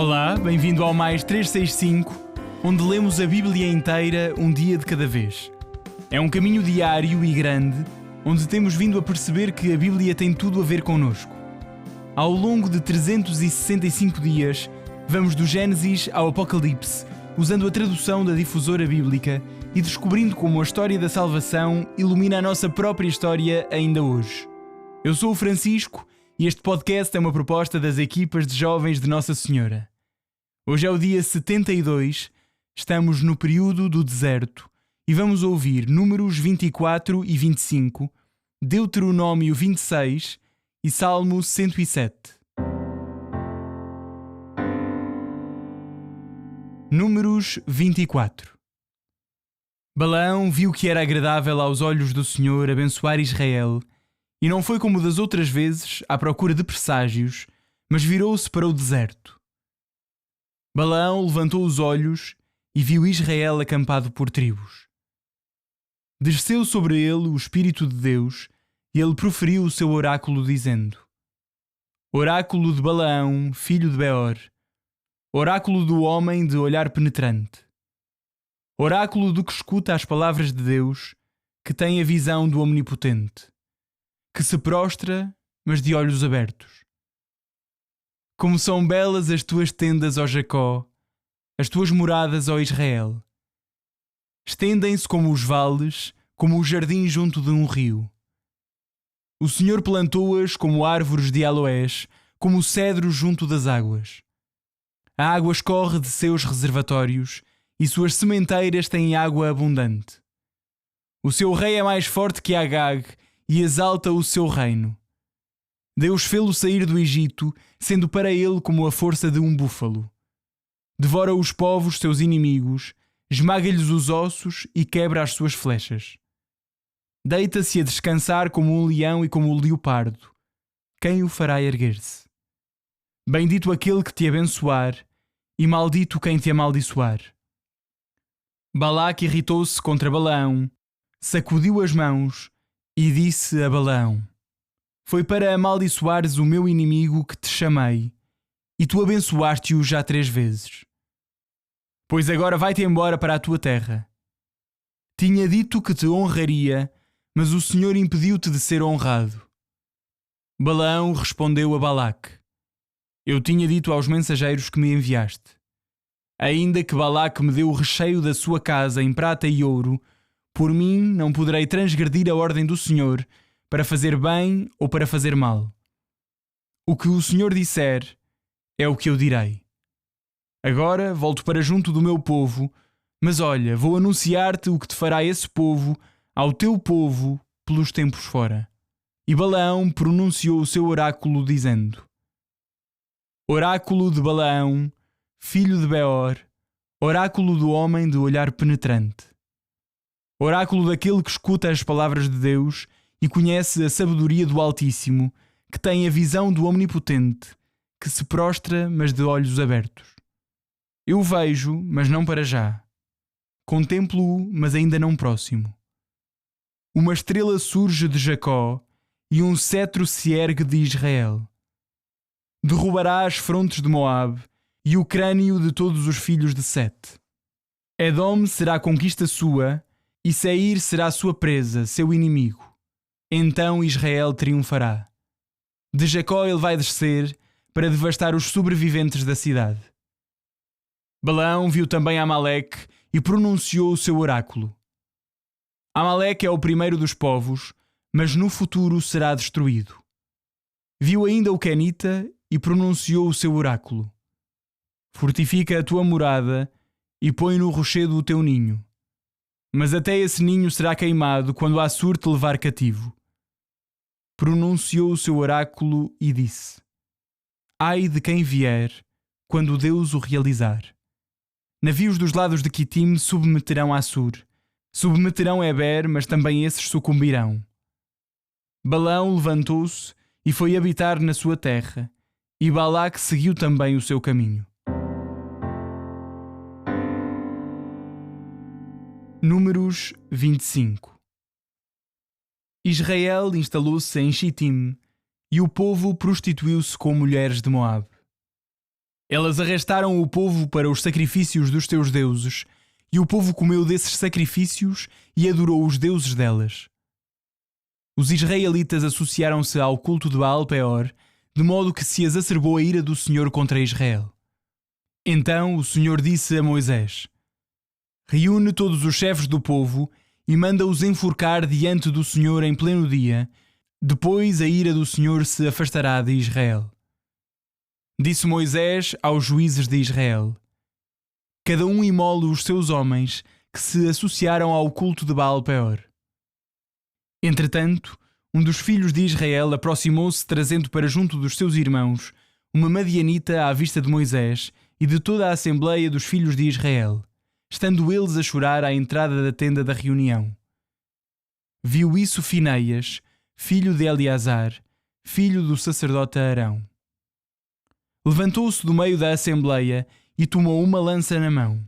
Olá, bem-vindo ao Mais 365, onde lemos a Bíblia inteira um dia de cada vez. É um caminho diário e grande, onde temos vindo a perceber que a Bíblia tem tudo a ver connosco. Ao longo de 365 dias, vamos do Gênesis ao Apocalipse, usando a tradução da Difusora Bíblica e descobrindo como a história da salvação ilumina a nossa própria história ainda hoje. Eu sou o Francisco e este podcast é uma proposta das equipas de jovens de Nossa Senhora. Hoje é o dia 72, estamos no período do deserto e vamos ouvir Números 24 e 25, Deuteronômio 26 e Salmo 107. Números 24. Balaão viu que era agradável aos olhos do Senhor abençoar Israel, e não foi como das outras vezes à procura de presságios, mas virou-se para o deserto. Balaão levantou os olhos e viu Israel acampado por tribos. Desceu sobre ele o Espírito de Deus e ele proferiu o seu oráculo dizendo: Oráculo de Balaão, filho de Beor, oráculo do homem de olhar penetrante, oráculo do que escuta as palavras de Deus, que tem a visão do Omnipotente, que se prostra, mas de olhos abertos. Como são belas as tuas tendas, ó Jacó, as tuas moradas, ó Israel. Estendem-se como os vales, como o jardim junto de um rio. O Senhor plantou-as como árvores de aloés, como o cedro junto das águas. A água escorre de seus reservatórios e suas sementeiras têm água abundante. O seu rei é mais forte que Agag e exalta o seu reino. Deus fê-lo sair do Egito, sendo para ele como a força de um búfalo. Devora os povos, seus inimigos, esmaga-lhes os ossos e quebra as suas flechas. Deita-se a descansar como um leão e como o leopardo. Quem o fará erguer-se? Bendito aquele que te abençoar, e maldito quem te amaldiçoar. Balaque irritou-se contra Balaão, sacudiu as mãos e disse a Balaão: Foi para amaldiçoares o meu inimigo que te chamei, e tu abençoaste-o já 3 vezes. Pois agora vai-te embora para a tua terra. Tinha dito que te honraria, mas o Senhor impediu-te de ser honrado. Balaão respondeu a Balaque: Eu tinha dito aos mensageiros que me enviaste: Ainda que Balaque me deu o recheio da sua casa em prata e ouro, por mim não poderei transgredir a ordem do Senhor, para fazer bem ou para fazer mal. O que o Senhor disser é o que eu direi. Agora volto para junto do meu povo, mas olha, vou anunciar-te o que te fará esse povo ao teu povo pelos tempos fora. E Balaão pronunciou o seu oráculo dizendo: Oráculo de Balaão, filho de Beor, oráculo do homem de olhar penetrante. Oráculo daquele que escuta as palavras de Deus e conhece a sabedoria do Altíssimo, que tem a visão do Omnipotente, que se prostra, mas de olhos abertos. Eu o vejo, mas não para já. Contemplo-o, mas ainda não próximo. Uma estrela surge de Jacó e um cetro se ergue de Israel. Derrubará as frontes de Moabe e o crânio de todos os filhos de Sete. Edom será conquista sua e Seir será sua presa, seu inimigo. Então Israel triunfará. De Jacó ele vai descer para devastar os sobreviventes da cidade. Balaão viu também Amaleque e pronunciou o seu oráculo. Amaleque é o primeiro dos povos, mas no futuro será destruído. Viu ainda o Quenita e pronunciou o seu oráculo. Fortifica a tua morada e põe no rochedo o teu ninho. Mas até esse ninho será queimado quando Assur te levar cativo. Pronunciou o seu oráculo e disse: Ai de quem vier, quando Deus o realizar. Navios dos lados de Quitim submeterão Assur. Submeterão Eber, mas também esses sucumbirão. Balaão levantou-se e foi habitar na sua terra, e Balaque seguiu também o seu caminho. Números 25. Israel instalou-se em Chitim e o povo prostituiu-se com mulheres de Moabe. Elas arrastaram o povo para os sacrifícios dos teus deuses, e o povo comeu desses sacrifícios e adorou os deuses delas. Os israelitas associaram-se ao culto de Baal-Peor, de modo que se exacerbou a ira do Senhor contra Israel. Então o Senhor disse a Moisés: reúne todos os chefes do povo e manda-os enforcar diante do Senhor em pleno dia, depois a ira do Senhor se afastará de Israel. Disse Moisés aos juízes de Israel: cada um imole os seus homens que se associaram ao culto de Baal-Peor. Entretanto, um dos filhos de Israel aproximou-se trazendo para junto dos seus irmãos uma madianita à vista de Moisés e de toda a assembleia dos filhos de Israel, estando eles a chorar à entrada da tenda da reunião. Viu isso Finéias, filho de Eleazar, filho do sacerdote Arão. Levantou-se do meio da assembleia e tomou uma lança na mão.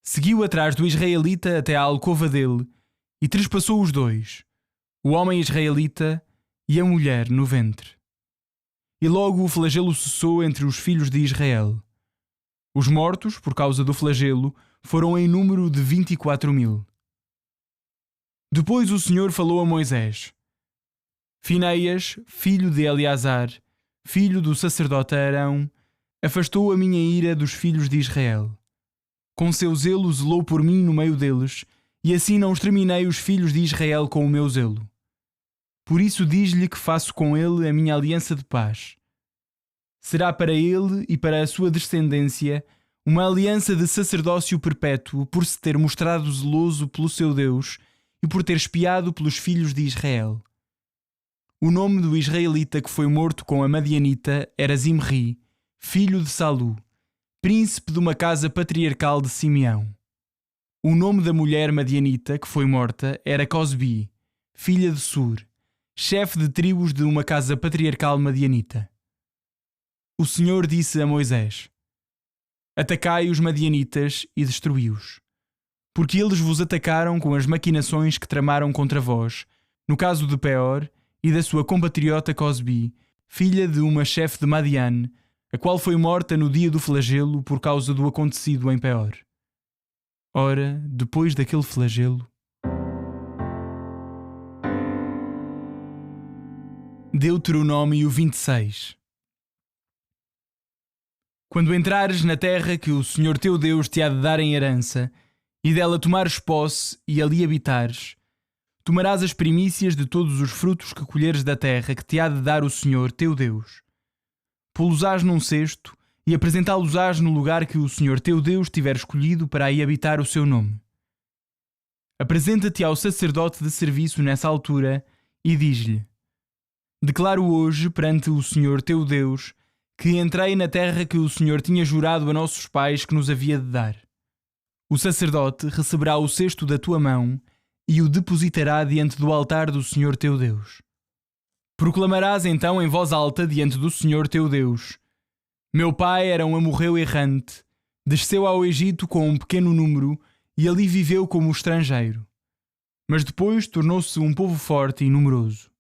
Seguiu atrás do israelita até à alcova dele e trespassou os dois, o homem israelita e a mulher no ventre. E logo o flagelo cessou entre os filhos de Israel. Os mortos, por causa do flagelo, foram em número de 24.000. Depois o Senhor falou a Moisés: Finéias, filho de Eleazar, filho do sacerdote Arão, afastou a minha ira dos filhos de Israel. Com seu zelo zelou por mim no meio deles, e assim não exterminei os filhos de Israel com o meu zelo. Por isso diz-lhe que faço com ele a minha aliança de paz. Será para ele e para a sua descendência uma aliança de sacerdócio perpétuo, por se ter mostrado zeloso pelo seu Deus e por ter espiado pelos filhos de Israel. O nome do israelita que foi morto com a madianita era Zimri, filho de Salu, príncipe de uma casa patriarcal de Simeão. O nome da mulher madianita que foi morta era Cosbi, filha de Sur, chefe de tribos de uma casa patriarcal madianita. O Senhor disse a Moisés: atacai os madianitas e destruí-os, porque eles vos atacaram com as maquinações que tramaram contra vós, no caso de Peor e da sua compatriota Cosbi, filha de uma chefe de Madian, a qual foi morta no dia do flagelo por causa do acontecido em Peor. Ora, depois daquele flagelo, Deuteronômio 26. Quando entrares na terra que o Senhor teu Deus te há de dar em herança, e dela tomares posse e ali habitares, tomarás as primícias de todos os frutos que colheres da terra que te há de dar o Senhor teu Deus. Pô-los-ás num cesto e apresentá-los-ás no lugar que o Senhor teu Deus tiver escolhido para aí habitar o seu nome. Apresenta-te ao sacerdote de serviço nessa altura e diz-lhe: declaro hoje perante o Senhor teu Deus que entrei na terra que o Senhor tinha jurado a nossos pais que nos havia de dar. O sacerdote receberá o cesto da tua mão e o depositará diante do altar do Senhor teu Deus. Proclamarás então em voz alta diante do Senhor teu Deus: meu pai era um amorreu errante, desceu ao Egito com um pequeno número e ali viveu como estrangeiro. Mas depois tornou-se um povo forte e numeroso.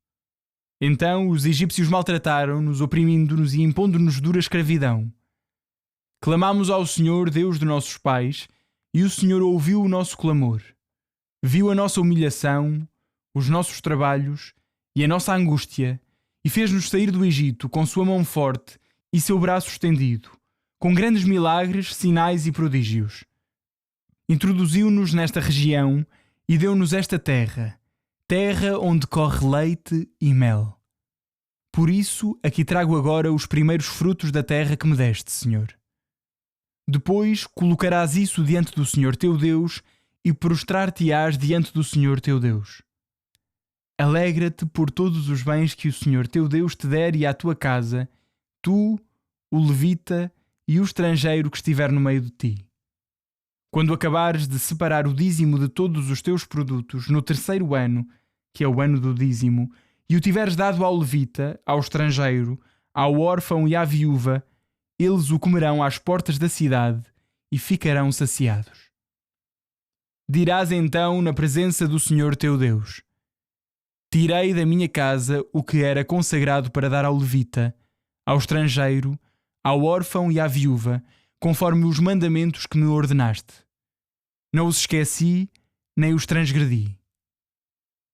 Então os egípcios maltrataram-nos, oprimindo-nos e impondo-nos dura escravidão. Clamámos ao Senhor, Deus de nossos pais, e o Senhor ouviu o nosso clamor. Viu a nossa humilhação, os nossos trabalhos e a nossa angústia, e fez-nos sair do Egito com sua mão forte e seu braço estendido, com grandes milagres, sinais e prodígios. Introduziu-nos nesta região e deu-nos esta terra, terra onde corre leite e mel. Por isso, aqui trago agora os primeiros frutos da terra que me deste, Senhor. Depois colocarás isso diante do Senhor teu Deus e prostrar-te-ás diante do Senhor teu Deus. Alegra-te por todos os bens que o Senhor teu Deus te der e à tua casa, tu, o levita e o estrangeiro que estiver no meio de ti. Quando acabares de separar o dízimo de todos os teus produtos no terceiro ano, que é o ano do dízimo, e o tiveres dado ao levita, ao estrangeiro, ao órfão e à viúva, eles o comerão às portas da cidade e ficarão saciados. Dirás então na presença do Senhor teu Deus: tirei da minha casa o que era consagrado para dar ao levita, ao estrangeiro, ao órfão e à viúva, conforme os mandamentos que me ordenaste. Não os esqueci, nem os transgredi.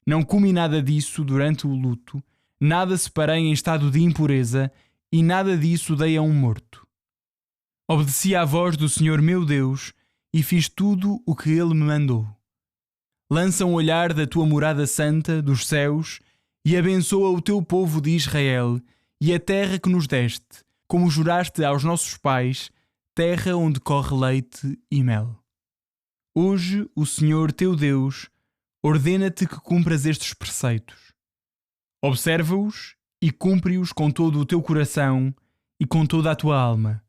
Não comi nada disso durante o luto, nada separei em estado de impureza, e nada disso dei a um morto. Obedeci à voz do Senhor meu Deus, e fiz tudo o que Ele me mandou. Lança um olhar da tua morada santa, dos céus, e abençoa o teu povo de Israel, e a terra que nos deste, como juraste aos nossos pais, terra onde corre leite e mel. Hoje o Senhor teu Deus ordena-te que cumpras estes preceitos. Observa-os e cumpre-os com todo o teu coração e com toda a tua alma.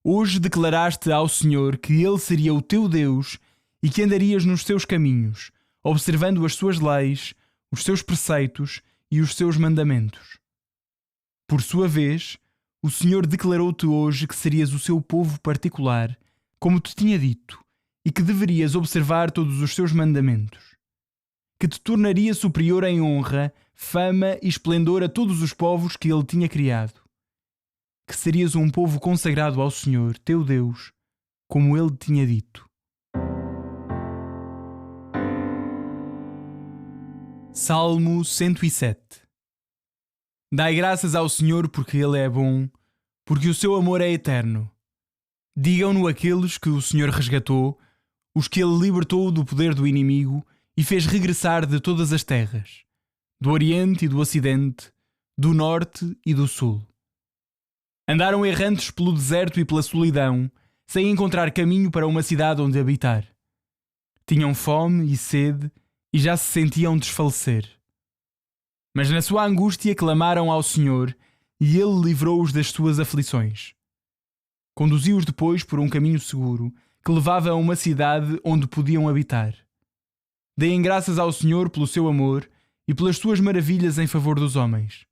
Hoje declaraste ao Senhor que Ele seria o teu Deus e que andarias nos seus caminhos, observando as suas leis, os seus preceitos e os seus mandamentos. Por sua vez, o Senhor declarou-te hoje que serias o seu povo particular, como te tinha dito, e que deverias observar todos os seus mandamentos. Que te tornaria superior em honra, fama e esplendor a todos os povos que Ele tinha criado. Que serias um povo consagrado ao Senhor, teu Deus, como Ele tinha dito. Salmo 107. Dai graças ao Senhor porque Ele é bom, porque o seu amor é eterno. Digam-no aqueles que o Senhor resgatou, os que Ele libertou do poder do inimigo e fez regressar de todas as terras, do Oriente e do Ocidente, do Norte e do Sul. Andaram errantes pelo deserto e pela solidão, sem encontrar caminho para uma cidade onde habitar. Tinham fome e sede e já se sentiam desfalecer. Mas na sua angústia clamaram ao Senhor e Ele livrou-os das suas aflições. Conduziu-os depois por um caminho seguro que levava a uma cidade onde podiam habitar. Deem graças ao Senhor pelo seu amor e pelas suas maravilhas em favor dos homens.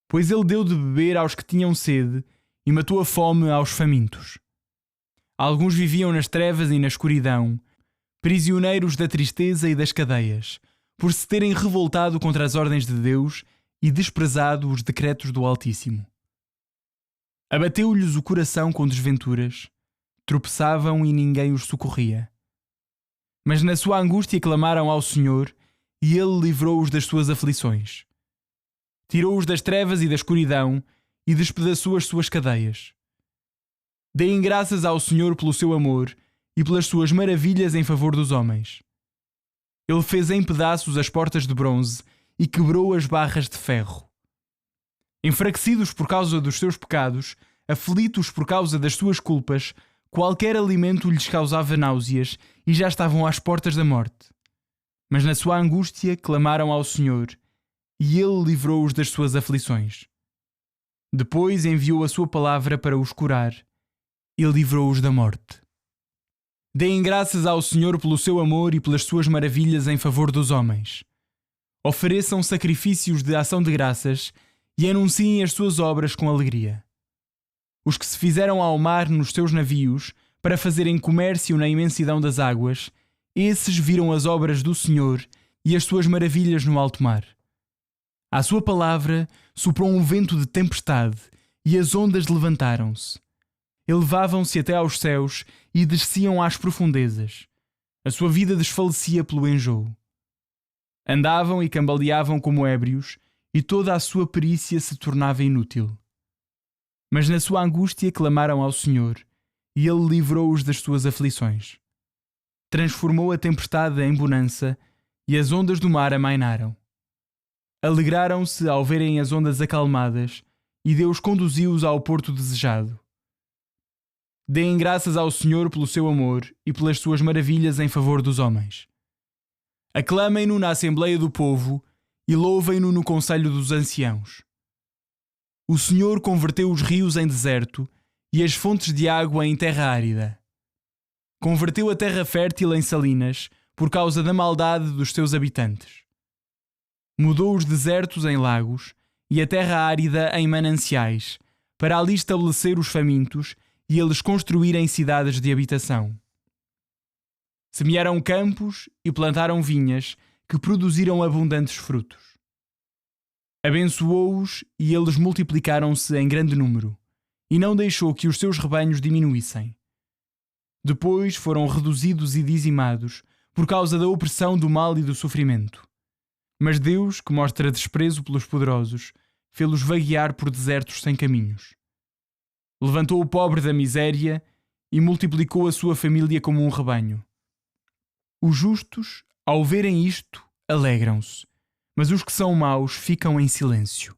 Pois Ele deu de beber aos que tinham sede e matou a fome aos famintos. Alguns viviam nas trevas e na escuridão, prisioneiros da tristeza e das cadeias, por se terem revoltado contra as ordens de Deus e desprezado os decretos do Altíssimo. Abateu-lhes o coração com desventuras, tropeçavam e ninguém os socorria. Mas na sua angústia clamaram ao Senhor e Ele livrou-os das suas aflições. Tirou-os das trevas e da escuridão e despedaçou as suas cadeias. Deem graças ao Senhor pelo seu amor e pelas suas maravilhas em favor dos homens. Ele fez em pedaços as portas de bronze e quebrou as barras de ferro. Enfraquecidos por causa dos seus pecados, aflitos por causa das suas culpas, qualquer alimento lhes causava náuseas e já estavam às portas da morte. Mas na sua angústia clamaram ao Senhor e Ele livrou-os das suas aflições. Depois enviou a sua palavra para os curar e livrou-os da morte. Deem graças ao Senhor pelo seu amor e pelas suas maravilhas em favor dos homens. Ofereçam sacrifícios de ação de graças e anunciem as suas obras com alegria. Os que se fizeram ao mar nos seus navios para fazerem comércio na imensidão das águas, esses viram as obras do Senhor e as suas maravilhas no alto mar. À sua palavra soprou um vento de tempestade e as ondas levantaram-se. Elevavam-se até aos céus e desciam às profundezas. A sua vida desfalecia pelo enjoo. Andavam e cambaleavam como ébrios, e toda a sua perícia se tornava inútil. Mas na sua angústia clamaram ao Senhor, e Ele livrou-os das suas aflições. Transformou a tempestade em bonança, e as ondas do mar amainaram. Alegraram-se ao verem as ondas acalmadas, e Deus conduziu-os ao porto desejado. Deem graças ao Senhor pelo seu amor e pelas suas maravilhas em favor dos homens. Aclamem-no na Assembleia do Povo e louvem-no no Conselho dos Anciãos. O Senhor converteu os rios em deserto e as fontes de água em terra árida. Converteu a terra fértil em salinas por causa da maldade dos seus habitantes. Mudou os desertos em lagos e a terra árida em mananciais, para ali estabelecer os famintos e eles construírem cidades de habitação. Semearam campos e plantaram vinhas que produziram abundantes frutos. Abençoou-os e eles multiplicaram-se em grande número, e não deixou que os seus rebanhos diminuíssem. Depois foram reduzidos e dizimados por causa da opressão do mal e do sofrimento. Mas Deus, que mostra desprezo pelos poderosos, fê-los vaguear por desertos sem caminhos. Levantou o pobre da miséria e multiplicou a sua família como um rebanho. Os justos, ao verem isto, alegram-se, mas os que são maus ficam em silêncio.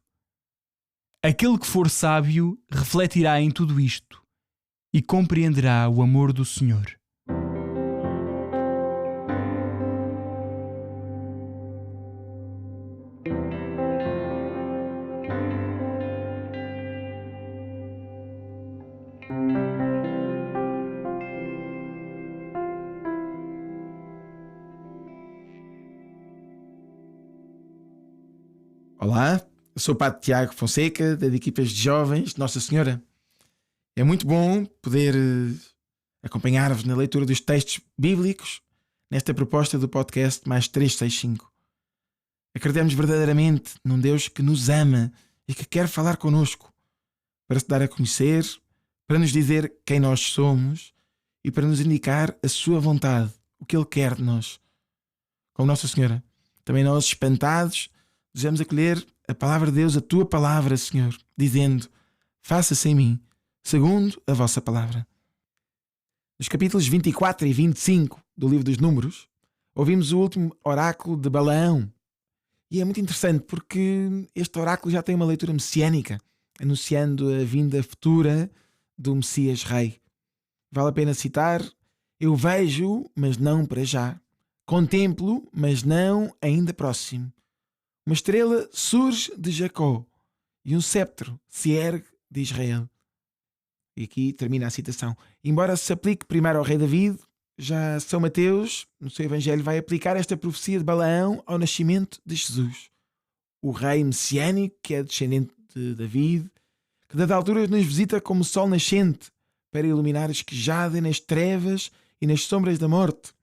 Aquele que for sábio refletirá em tudo isto e compreenderá o amor do Senhor. Olá, eu sou o Padre Tiago Fonseca, das equipas de jovens de Nossa Senhora. É muito bom poder acompanhar-vos na leitura dos textos bíblicos nesta proposta do podcast Mais 365. Acreditamos verdadeiramente num Deus que nos ama e que quer falar connosco para se dar a conhecer, para nos dizer quem nós somos e para nos indicar a sua vontade, o que Ele quer de nós. Como Nossa Senhora, também nós, espantados, desejamos acolher a palavra de Deus, a tua palavra, Senhor, dizendo: faça-se em mim, segundo a vossa palavra. Nos capítulos 24 e 25 do livro dos Números, ouvimos o último oráculo de Balaão. E é muito interessante porque este oráculo já tem uma leitura messiânica, anunciando a vinda futura do Messias Rei. Vale a pena citar: eu vejo, mas não para já. Contemplo, mas não ainda próximo. Uma estrela surge de Jacó e um cetro se ergue de Israel. E aqui termina a citação. Embora se aplique primeiro ao rei David, já São Mateus, no seu Evangelho, vai aplicar esta profecia de Balaão ao nascimento de Jesus. O rei messiânico, que é descendente de David, que dada altura nos visita como sol nascente para iluminar os que jadem nas trevas e nas sombras da morte,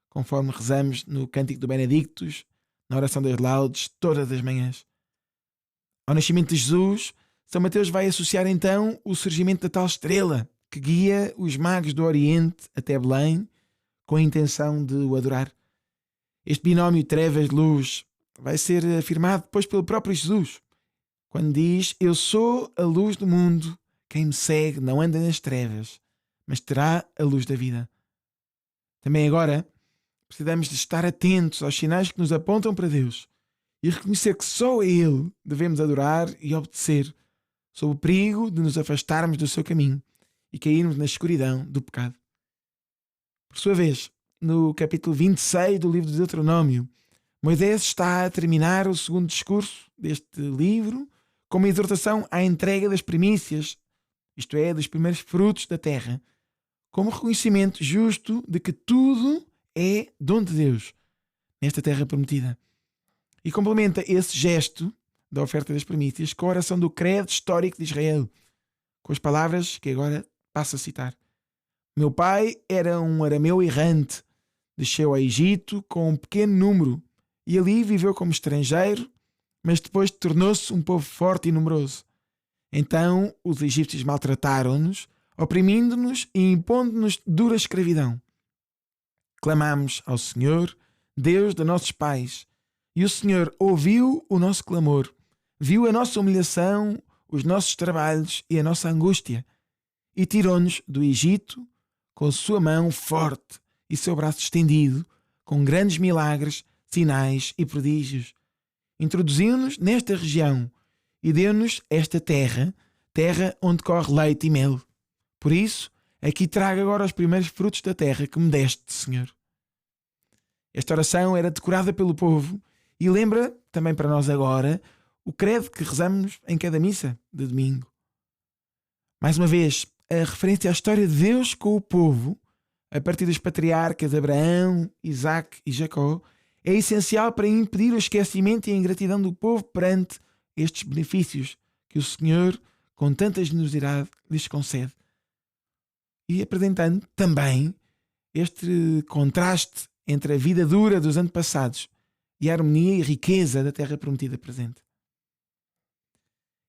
conforme rezamos no Cântico do Benedictus, na oração das laudes, todas as manhãs. Ao nascimento de Jesus, São Mateus vai associar então o surgimento da tal estrela que guia os magos do Oriente até Belém com a intenção de o adorar. Este binómio trevas-luz vai ser afirmado depois pelo próprio Jesus, quando diz: eu sou a luz do mundo, quem me segue não anda nas trevas, mas terá a luz da vida. Também agora precisamos de estar atentos aos sinais que nos apontam para Deus e reconhecer que só a Ele devemos adorar e obedecer, sob o perigo de nos afastarmos do seu caminho e cairmos na escuridão do pecado. Por sua vez, no capítulo 26 do livro de Deuteronômio, Moisés está a terminar o segundo discurso deste livro com uma exortação à entrega das primícias, isto é, dos primeiros frutos da terra, como reconhecimento justo de que tudo é dom de Deus nesta terra prometida. E complementa esse gesto da oferta das primícias com a oração do credo histórico de Israel, com as palavras que agora passo a citar. Meu pai era um arameu errante, desceu ao Egito com um pequeno número e ali viveu como estrangeiro, mas depois tornou-se um povo forte e numeroso. Então os egípcios maltrataram-nos, oprimindo-nos e impondo-nos dura escravidão. Clamamos ao Senhor, Deus de nossos pais, e o Senhor ouviu o nosso clamor, viu a nossa humilhação, os nossos trabalhos e a nossa angústia, e tirou-nos do Egito com sua mão forte e seu braço estendido, com grandes milagres, sinais e prodígios. Introduziu-nos nesta região e deu-nos esta terra, terra onde corre leite e mel. Por isso, aqui trago agora os primeiros frutos da terra que me deste, Senhor. Esta oração era decorada pelo povo e lembra, também para nós agora, o credo que rezamos em cada missa de domingo. Mais uma vez, a referência à história de Deus com o povo, a partir dos patriarcas Abraão, Isaque e Jacó, é essencial para impedir o esquecimento e a ingratidão do povo perante estes benefícios que o Senhor, com tanta generosidade, lhes concede. E apresentando também este contraste entre a vida dura dos antepassados e a harmonia e riqueza da terra prometida presente.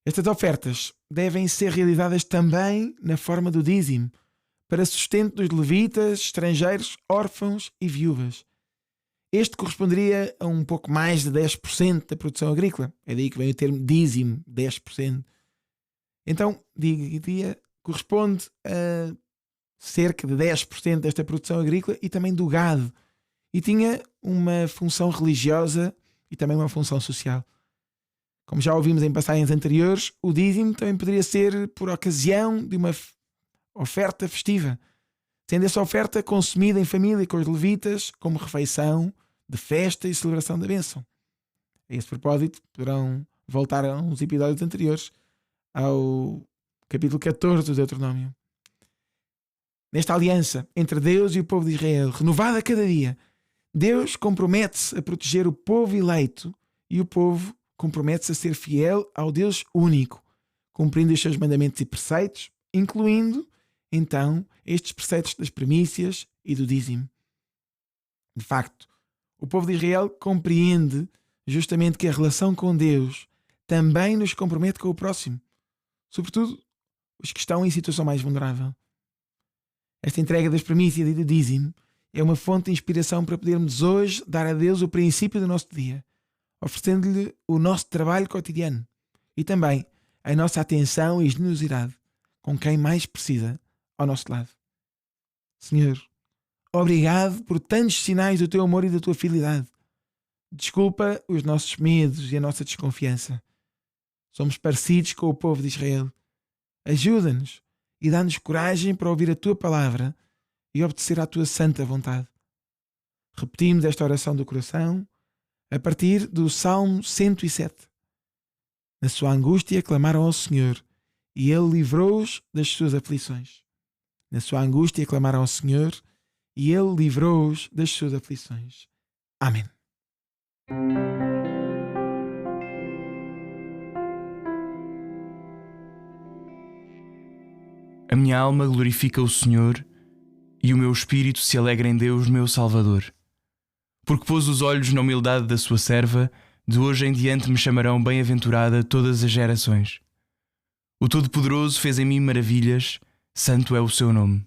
Estas ofertas devem ser realizadas também na forma do dízimo, para sustento dos levitas, estrangeiros, órfãos e viúvas. Este corresponderia a um pouco mais de 10% da produção agrícola. É daí que vem o termo dízimo, 10%. Então, diria, corresponde a cerca de 10% desta produção agrícola e também do gado. E tinha uma função religiosa e também uma função social. Como já ouvimos em passagens anteriores, o dízimo também poderia ser por ocasião de uma oferta festiva, sendo essa oferta consumida em família com os levitas como refeição de festa e celebração da bênção. A esse propósito, poderão voltar a uns episódios anteriores ao capítulo 14 do Deuteronômio. Nesta aliança entre Deus e o povo de Israel, renovada a cada dia, Deus compromete-se a proteger o povo eleito e o povo compromete-se a ser fiel ao Deus único, cumprindo os seus mandamentos e preceitos, incluindo, então, estes preceitos das primícias e do dízimo. De facto, o povo de Israel compreende justamente que a relação com Deus também nos compromete com o próximo, sobretudo os que estão em situação mais vulnerável. Esta entrega das primícias e do dízimo é uma fonte de inspiração para podermos hoje dar a Deus o princípio do nosso dia, oferecendo-lhe o nosso trabalho cotidiano e também a nossa atenção e generosidade com quem mais precisa ao nosso lado. Senhor, obrigado por tantos sinais do teu amor e da tua fidelidade. Desculpa os nossos medos e a nossa desconfiança. Somos parecidos com o povo de Israel. Ajuda-nos e dá-nos coragem para ouvir a tua palavra e obedecer à tua santa vontade. Repetimos esta oração do coração a partir do Salmo 107. Na sua angústia clamaram ao Senhor e Ele livrou-os das suas aflições. Na sua angústia clamaram ao Senhor e Ele livrou-os das suas aflições. Amém. A minha alma glorifica o Senhor e o meu espírito se alegra em Deus, meu Salvador. Porque pôs os olhos na humildade da sua serva, de hoje em diante me chamarão bem-aventurada todas as gerações. O Todo-Poderoso fez em mim maravilhas, santo é o seu nome.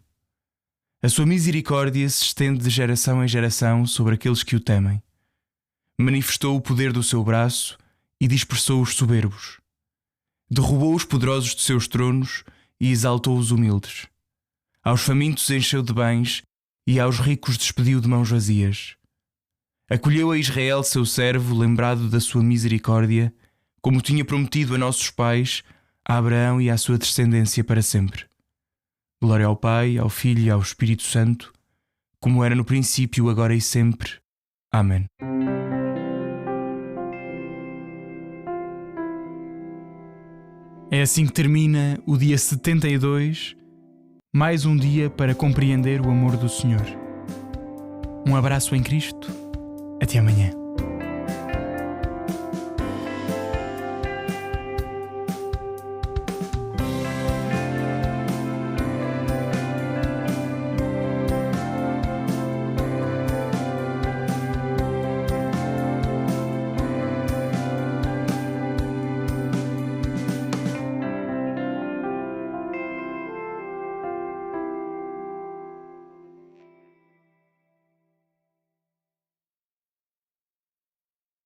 A sua misericórdia se estende de geração em geração sobre aqueles que o temem. Manifestou o poder do seu braço e dispersou os soberbos. Derrubou os poderosos de seus tronos e exaltou os humildes. Aos famintos encheu de bens e aos ricos despediu de mãos vazias. Acolheu a Israel, seu servo, lembrado da sua misericórdia, como tinha prometido a nossos pais, a Abraão e à sua descendência para sempre. Glória ao Pai, ao Filho e ao Espírito Santo, como era no princípio, agora e sempre. Amém. É assim que termina o dia 72, mais um dia para compreender o amor do Senhor. Um abraço em Cristo. Até amanhã.